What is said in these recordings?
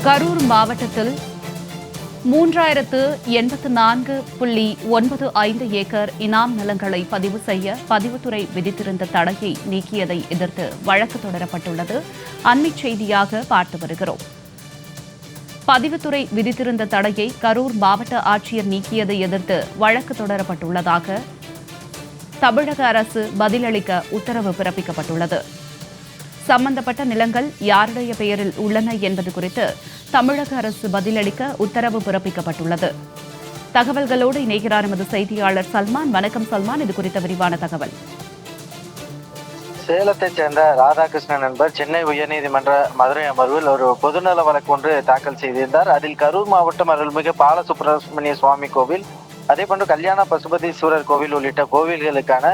கரூர் மாவட்டத்தில் 3084.95 ஏக்கர் இனாம் நிலங்களை பதிவு செய்ய பதிவுத்துறை விதித்திருந்த தடையை நீக்கியதை எதிர்த்து வழக்கு தொடரப்பட்டுள்ளது. அண்மைச் செய்தியாக பார்த்து வருகிறோம். பதிவுத்துறை விதித்திருந்த தடையை கரூர் மாவட்ட ஆட்சியர் நீக்கியதை எதிர்த்து வழக்கு தொடரப்பட்டுள்ளதாக தமிழக அரசு பதிலளிக்க உத்தரவு பிறப்பிக்கப்பட்டுள்ளது. சம்பந்தப்பட்ட நிலங்கள் யாருடைய பெயரில் உள்ளன என்பது குறித்து தமிழக அரசு பதிலளிக்க உத்தரவு பிறப்பிக்கப்பட்டுள்ளது. தகவல்களோடு இணைகிறார் எமது செய்தியாளர் சல்மான். வணக்கம் சல்மான், இது குறித்த விரிவான தகவல். சேலத்தைச் சேர்ந்த ராதாகிருஷ்ணன் என்பவர் சென்னை உயர்நீதிமன்ற மதுரை அமர்வில் ஒரு பொதுநல வழக்கு ஒன்று தாக்கல் செய்திருந்தார். அதில் கரூர் மாவட்டம் அருள்மிகு பாலசுப்ரமணிய சுவாமி கோவில், அதேபோன்று கல்யாண பசுபதீஸ்வரர் கோவில் உள்ளிட்ட கோவில்களுக்கான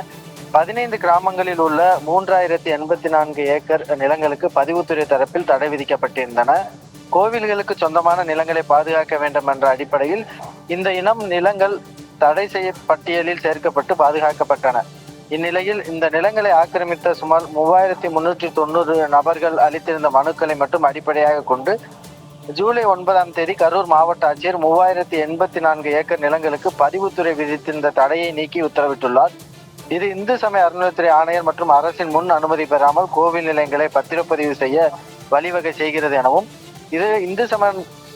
15 கிராமங்களில் உள்ள 3084 ஏக்கர் நிலங்களுக்கு பதிவுத்துறை தரப்பில் தடை விதிக்கப்பட்டிருந்தன. கோவில்களுக்கு சொந்தமான நிலங்களை பாதுகாக்க வேண்டும் என்ற அடிப்படையில் இந்த இனம் நிலங்கள் தடை செய்ய பட்டியலில் சேர்க்கப்பட்டு பாதுகாக்கப்பட்டன. இந்நிலையில் இந்த நிலங்களை ஆக்கிரமித்த சுமார் 3390 நபர்கள் அளித்திருந்த மனுக்களை மட்டும் அடிப்படையாக கொண்டு ஜூலை 9ஆம் தேதி கரூர் மாவட்ட ஆட்சியர் 3084 ஏக்கர் நிலங்களுக்கு பதிவுத்துறை விதித்திருந்த தடையை நீக்கி உத்தரவிட்டுள்ளார். இது இந்து சமய அறநிலையத்துறை ஆணையர் மற்றும் அரசின் முன் அனுமதி பெறாமல் கோவில் நிலையங்களை பத்திரப்பதிவு செய்ய வழிவகை செய்கிறது எனவும், இது இந்து சமய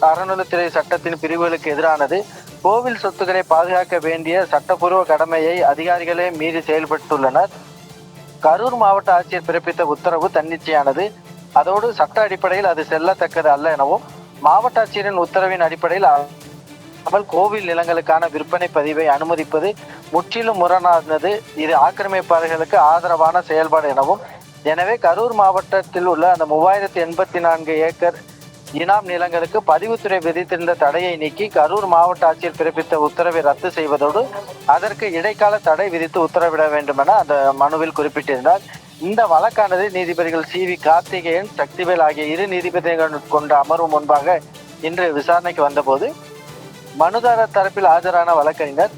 அறநிலையத்துறை சட்டத்தின் பிரிவுகளுக்கு எதிரானது, கோவில் சொத்துக்களை பாதுகாக்க வேண்டிய சட்டப்பூர்வ கடமையை அதிகாரிகளே மீறி செயல்பட்டுள்ளனர். கரூர் மாவட்ட ஆட்சியர் பிறப்பித்த உத்தரவு தன்னிச்சையானது, அதோடு சட்ட அடிப்படையில் அது செல்லத்தக்கது அல்ல எனவும், மாவட்ட ஆட்சியரின் உத்தரவின் அடிப்படையில் கோவில் நிலங்களுக்கான விற்பனை பதிவை அனுமதிப்பது முற்றிலும் முரணானது, இது ஆக்கிரமிப்பாளர்களுக்கு ஆதரவான செயல்பாடு எனவும், எனவே கரூர் மாவட்டத்தில் உள்ள அந்த 3084 ஏக்கர் இனாம் நிலங்களுக்கு பதிவுத்துறை விதித்திருந்த தடையை நீக்கி கரூர் மாவட்ட ஆட்சியர் பிறப்பித்த உத்தரவை ரத்து செய்வதோடு அதற்கு இடைக்கால தடை விதித்து உத்தரவிட வேண்டும் என அந்த மனுவில் குறிப்பிட்டிருந்தார். இந்த வழக்கானது நீதிபதிகள் CV கார்த்திகேயன், சக்திவேல் ஆகிய இரு நீதிபதிகள் கொண்ட அமர்வு முன்பாக இன்று விசாரணைக்கு வந்தபோது மனுதாரர் தரப்பில் ஆஜரான வழக்கறிஞர்,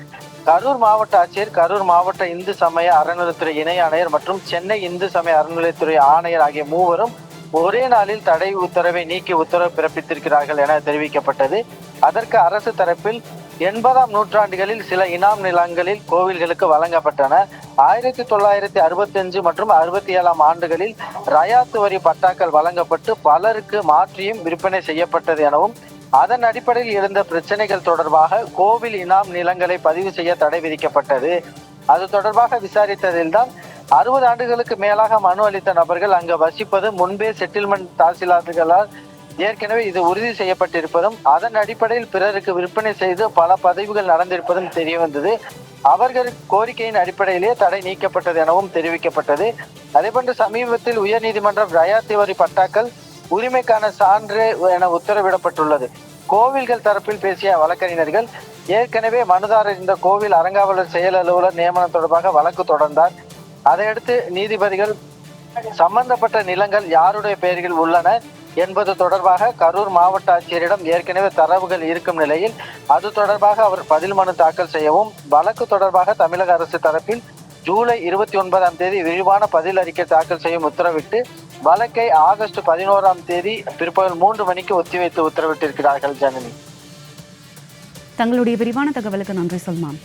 கரூர் மாவட்ட ஆட்சியர், கரூர் மாவட்ட இந்து சமய அறநிலையத்துறை இணை ஆணையர் மற்றும் சென்னை இந்து சமய அறநிலையத்துறை ஆணையர் ஆகிய மூவரும் ஒரே நாளில் தடை உத்தரவை நீக்கி உத்தரவு பிறப்பித்திருக்கிறார்கள் என தெரிவிக்கப்பட்டது. அதற்கு அரசு தரப்பில் 80ஆம் நூற்றாண்டுகளில் சில இனாம் நிலங்களில் கோவில்களுக்கு வழங்கப்பட்டன. 1965 மற்றும் 67ஆம் ஆண்டுகளில் ரயாத்து வரி பட்டாக்கள் வழங்கப்பட்டு பலருக்கு மாற்றியும் விற்பனை செய்யப்பட்டது எனவும், அதன் அடிப்படையில் எழுந்த பிரச்சனைகள் தொடர்பாக கோவில் இனாம் நிலங்களை பதிவு செய்ய தடை விதிக்கப்பட்டது. அது தொடர்பாக விசாரித்ததில்தான் 60 ஆண்டுகளுக்கு மேலாக மனு அளித்த நபர்கள் அங்கு வசிப்பது முன்பே செட்டில்மெண்ட் தாசில்தார்களால் ஏற்கனவே இது உறுதி செய்யப்பட்டிருப்பதும், அதன் அடிப்படையில் பிறருக்கு விற்பனை செய்து பல பதிவுகள் நடந்திருப்பதும் தெரிய வந்தது. அவர்கள் கோரிக்கையின் அடிப்படையிலே தடை நீக்கப்பட்டது எனவும் தெரிவிக்கப்பட்டது. அதேபோன்று சமீபத்தில் உயர்நீதிமன்றம் ரயாத்து வரி பட்டாக்கள் உரிமைக்கான சான்று என உத்தரவிடப்பட்டுள்ளது. கோவில்கள் தரப்பில் பேசிய வழக்கறிஞர்கள், ஏற்கனவே மனுதாரர் இந்த கோவில் அறங்காவலர் செயல் அலுவலர் நியமனம் தொடர்பாக வழக்கு தொடர்ந்தார். அதையடுத்து நீதிபதிகள் சம்பந்தப்பட்ட நிலங்கள் யாருடைய பெயர்கள் உள்ளன என்பது தொடர்பாக கரூர் மாவட்ட ஆட்சியரிடம் ஏற்கனவே தரவுகள் இருக்கும் நிலையில் அது தொடர்பாக அவர் பதில் மனு தாக்கல் செய்யவும், வழக்கு தொடர்பாக தமிழக அரசு தரப்பில் ஜூலை 29ஆம் தேதி விரிவான பதில் அறிக்கை தாக்கல் செய்யும் உத்தரவிட்டு வழக்கை ஆகஸ்ட் 11ஆம் தேதி பிற்பகல் 3 மணிக்கு ஒத்திவைத்து உத்தரவிட்டிருக்கிறார்கள். ஜனனி, தங்களுடைய விரிவான தகவலுக்கு நன்றி சல்மான்.